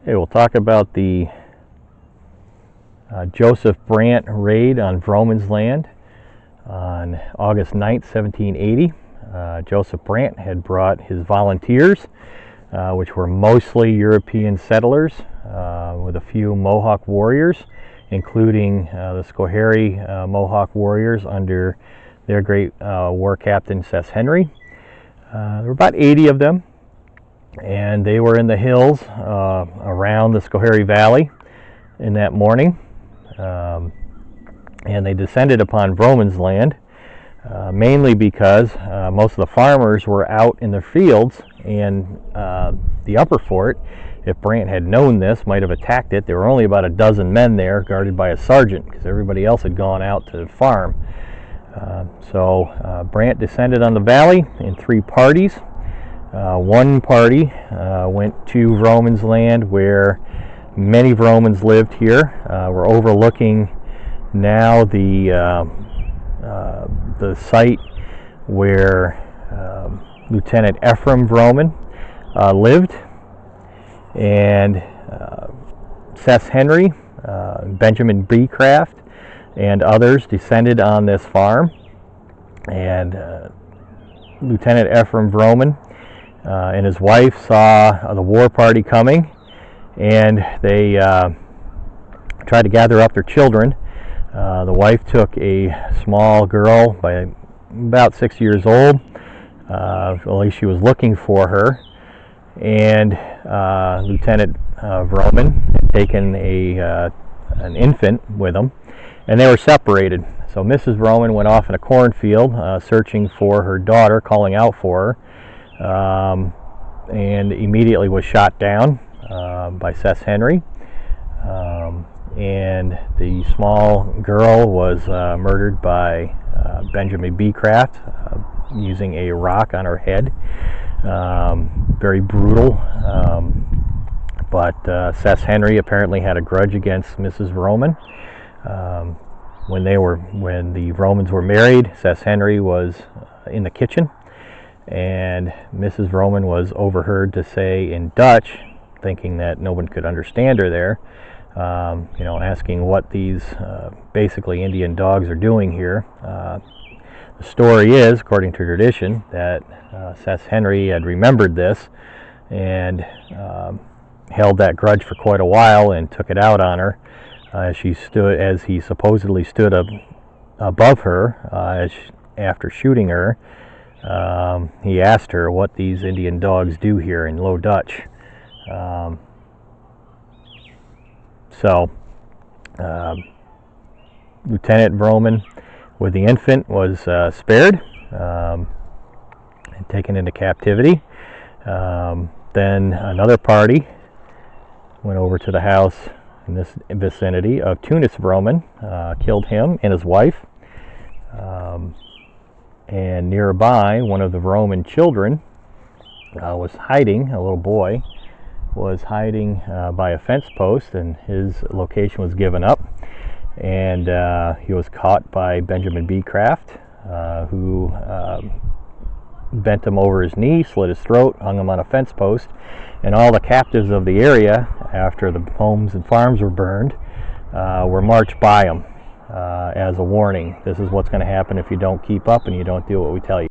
Hey, we'll talk about the Joseph Brant raid on Vrooman's land on August 9th, 1780. Joseph Brant had brought his volunteers, which were mostly European settlers, with a few Mohawk warriors, including the Schoharie Mohawk warriors under their great war captain, Schoharie. There were about 80 of them, and they were in the hills around the Schoharie Valley in that morning, and they descended upon Vrooman's land, mainly because most of the farmers were out in their fields, and the upper fort, if Brant had known this, might have attacked it. There were only about a dozen men there, guarded by a sergeant, because everybody else had gone out to farm. So Brant descended on the valley in 3 parties. One party went to Vrooman's land, where many Vroomans lived here. We're overlooking now the site where Lieutenant Ephraim Vrooman lived, and Schoharie, Benjamin B. Craft, and others descended on this farm. And Lieutenant Ephraim Vrooman and his wife saw the war party coming, and they tried to gather up their children. The wife took a small girl by about 6 years old. At least she was looking for her, and Lieutenant Vrooman had taken an infant with him, and they were separated. So Mrs. Vrooman went off in a cornfield searching for her daughter, calling out for her, and immediately was shot down by Schoharie. And the small girl was murdered by Benjamin B. Craft using a rock on her head. Very brutal. But Schoharie apparently had a grudge against Mrs. Vrooman. When the Vroomans were married, Schoharie was in the kitchen, and Mrs. Vrooman was overheard to say in Dutch, thinking that no one could understand her there, asking what these basically Indian dogs are doing here. The story is, according to tradition, that Schoharie had remembered this and held that grudge for quite a while and took it out on her as he supposedly stood above her after shooting her. He asked her what these Indian dogs do here in Low Dutch. Lieutenant Vrooman with the infant was spared and taken into captivity. Then another party went over to the house in this vicinity of Tunis Vrooman, killed him and his wife. And nearby, one of the Vrooman children was hiding, a little boy, was hiding by a fence post, and his location was given up. And he was caught by Benjamin B. Craft, who bent him over his knee, slit his throat, hung him on a fence post. And all the captives of the area, after the homes and farms were burned, were marched by him as a warning. This is what's going to happen if you don't keep up and you don't do what we tell you.